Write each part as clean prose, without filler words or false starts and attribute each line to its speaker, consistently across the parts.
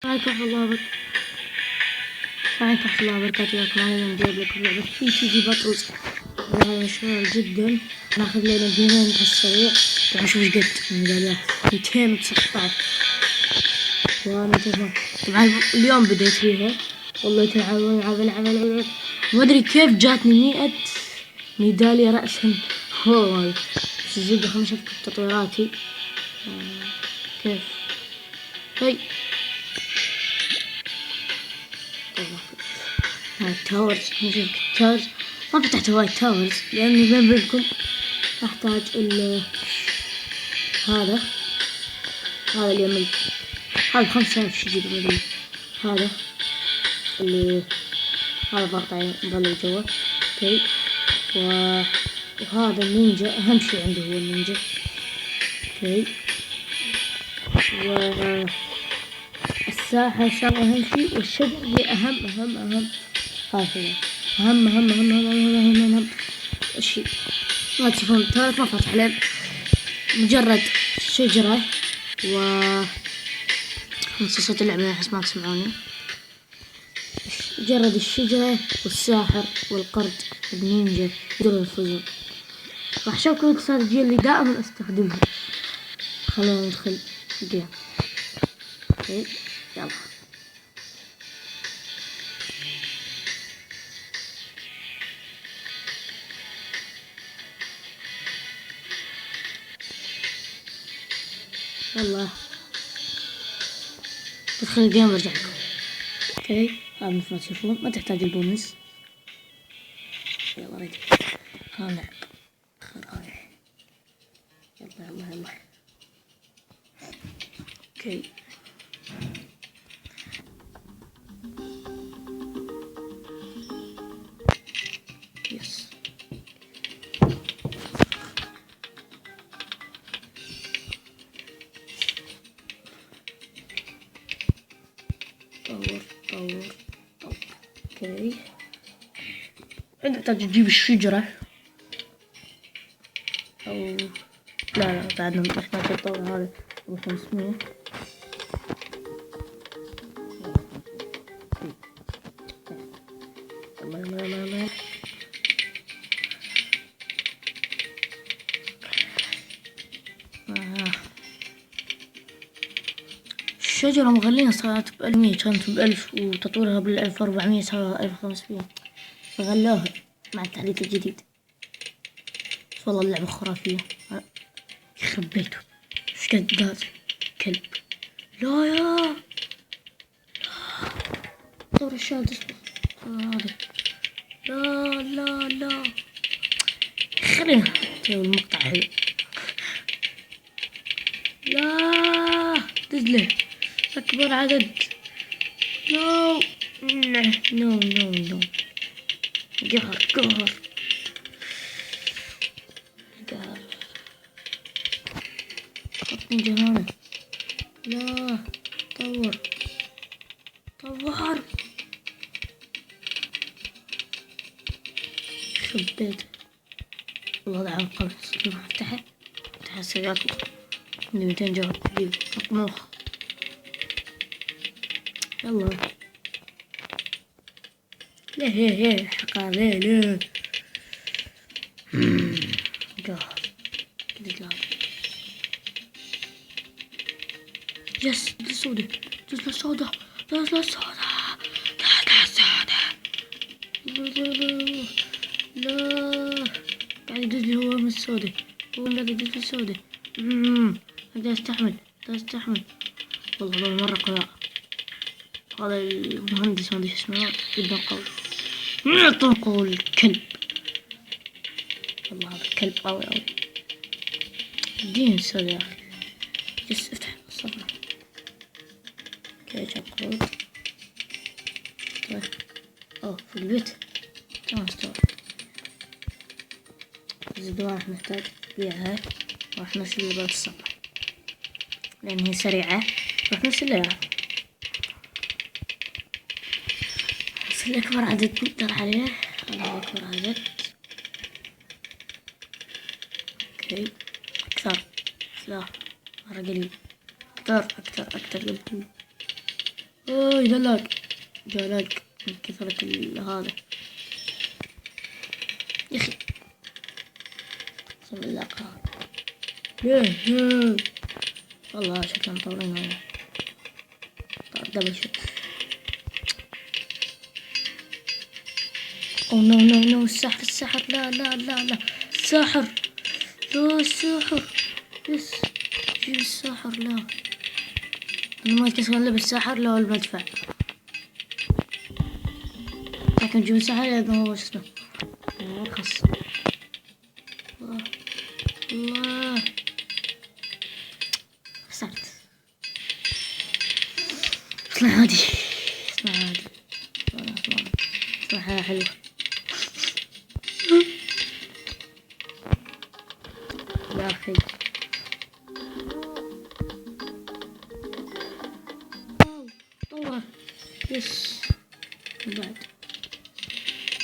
Speaker 1: عليكم ورحمة الله وبركاته. عليكم ورحمة الله وبركاته. ياكم اليوم جايب لكم لعبة PTG باتلز. هذا مشروع جدا. ناخذ لنا جيمين على السريع. طبعا شوف ايش قد ميداليات 219. طبعا اليوم بديت فيها والله العب. ما ادري كيف جاتني 100 ميدالية رأسا. هو سجلت 5 تطويراتي. كيف هاي التاورز. نشوف التاورز. ما فتحت وايد تاورز لاني بين بينكم احتاج هذا اليمن. هذا 5000 شي يجيب مدري. هذا اللي هذا ضغط عليه مظل جوا. اوكي وهذا النينجا اهم شي عنده هو النينجا. اوكي الساحة شغلة أهم شيء، والشجر هي أهم هذا أهم شيء. ما تشوفون الثالث ما فتح عليه، مجرد شجرة صوت اللعبة أحس ما تسمعوني. مجرد الشجرة والساحر والقرد والنينجا يقدرون يفوزون. راح أشوفكم الاستراتيجية اللي دائما أستخدمها. خلونا ندخل الجيم. اوكي يلا. يلا ادخل الجيم وارجع لكم. اوكي هذا مثل ما تشوفون ما تحتاج البونس. يلا ريدي خلنا نلعب. يلا اوكي يس. طور اوكي. انت تحتاج تجيب الشجرة او لا بعدنا نحتاج نطور هذا ابو 500. يلا الشجرة مغلينها صارت ب100 كانت ب1000 وتطويرها بال1400 صار 1500 فغلوها مع التحديث الجديد. والله اللعبة خرافية. يخرب بيته ايش قد غاز كلب. لا يا طور الشال تصبر هذا. لا خلينا نسوي المقطع حلو. لا تزله أكبر عدد. نو قهر خطني جهانة. لا طور خبيت والله ضاع القمح. افتحه السيارة عندي 200 جواب تجيب مطموخ. يلا ليه حقا ليه قهر كذا. يس السوداء لا قاعد يدز لي هو من السوداء. هو قاعد يدز لي السوداء. اقدر استحمل والله مرة قوي. هذا المهندس ما ادري اسمه جدا قوي. معطم قوي الكلب. والله هذا الكلب قوي اديني السوداء يا اخي. جس افتح الصفرة. اوكي شقرود. طيب في البيت تمام استوى. الزبدة راح نحتاج بيعها. راح نرسل لبعض الصفرة لان هي سريعة. راح نرسل لها أكبر عدد نقدر عليه. هذا أكبر عدد. اوكي أكثر. لا مرة قليل. أكثر قليل. لاج جا لاج من كثرة هذا يا اخي. بسم الله قهر. ليه والله شكلنا مطولين هذا. دبل شوت. او نو السحر لا الساحر لا الساحر يس جيب الساحر لا انا ما اتكسر الا بالساحر لا المدفع لكن جيب الساحر لانه هو شو اسمه ارخص. الله خسرت. اصلا عادي اصلا حياة حلوة. يا اخي طور يس. بعد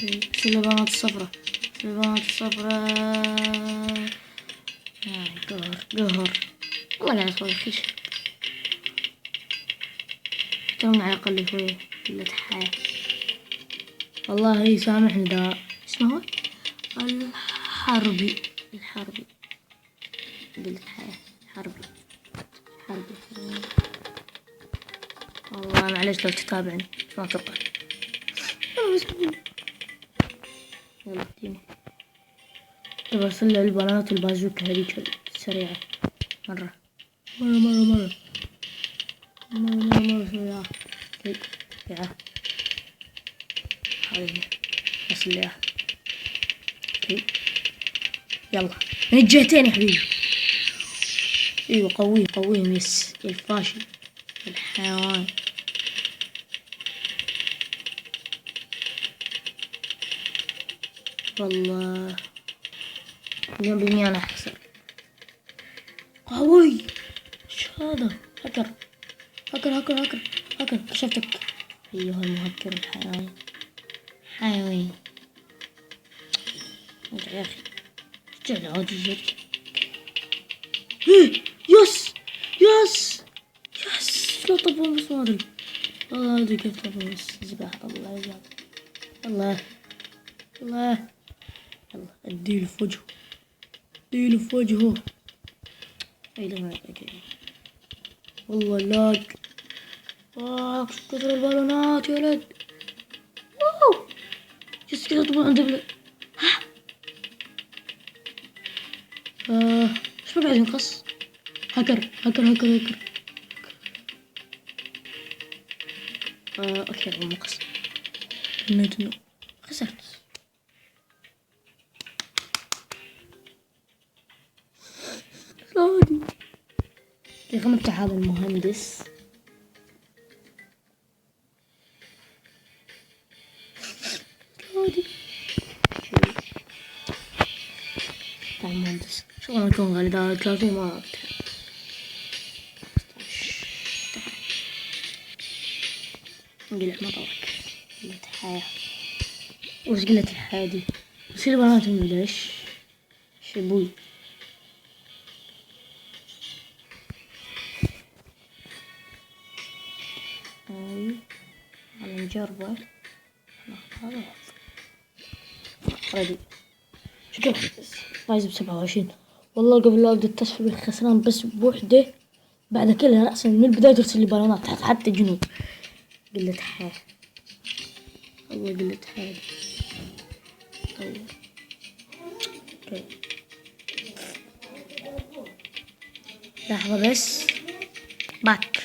Speaker 1: السلبانات الصفرا قهر والله قاعد اسوي كل شيء. ترون على الاقل شوية قلة حياة. والله سامحني دا اسمه الحربي قلة حياة حربي. والله معلش لو تتابعني ما اتوقع. يلا اديني برسل له البنات البازوكا هذيك السريعة مرة سريعة. سريعة هذه وصل لي يلا من الجهتين يا حبيبي. ايوه قوي ميس الفاشل الحيوان. والله 100% انا احسن قوي. ايش هذا؟ هكر كشفتك ايها المهكر الحيواني. يا اخي رجع عادي يس لا طبعا بس ما ادري والله ادري كيف طبعا بس زباح. الله يجعل الله يلا اديله في وجهه اي لا ما والله لاج. كثر البالونات يا ولد. واو جس كذا طبعا دبل. ايش ما قاعد ينقص؟ هكر اوكي هو مقص. انه خسرت. صادي يا اخي مفتح هذا المهندس. صادي المهندس شغله يكون غالي دا 30 ما انقلع مطرك. قلة حياة وش قلة الحياة دي؟ بس البنات ليش شبوي. على نجربه هذا ردي. شكرا فايز ب27. والله قبل لا ابدا التصفية خسران بس بوحدة. بعد كلها رأسا من البداية ترسل لي بالونات حتى جنوب. قلة حياة والله قلة حياة. طيب اوكي لحظة بس باك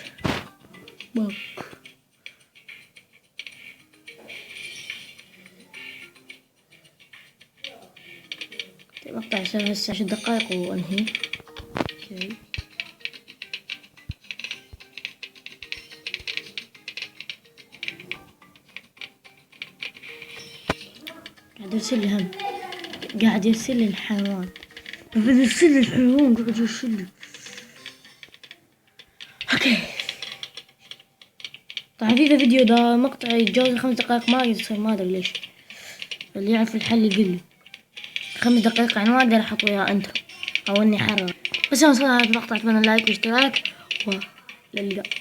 Speaker 1: مقطع يسوي هسه 10 دقائق وانهي. اوكي قاعد يرسل لي الحيوان قاعد يرسل لي. اوكي طبعا في فيديو ده مقطع يتجاوز 5 دقائق ما يصير ما ادري ليش. اللي يعرف الحل يقول لي 5 دقائق يعني ما اقدر احط وياه انترو او اني احرر. بس انا صراحة المقطع اتمنى لايك واشتراك وللقاء.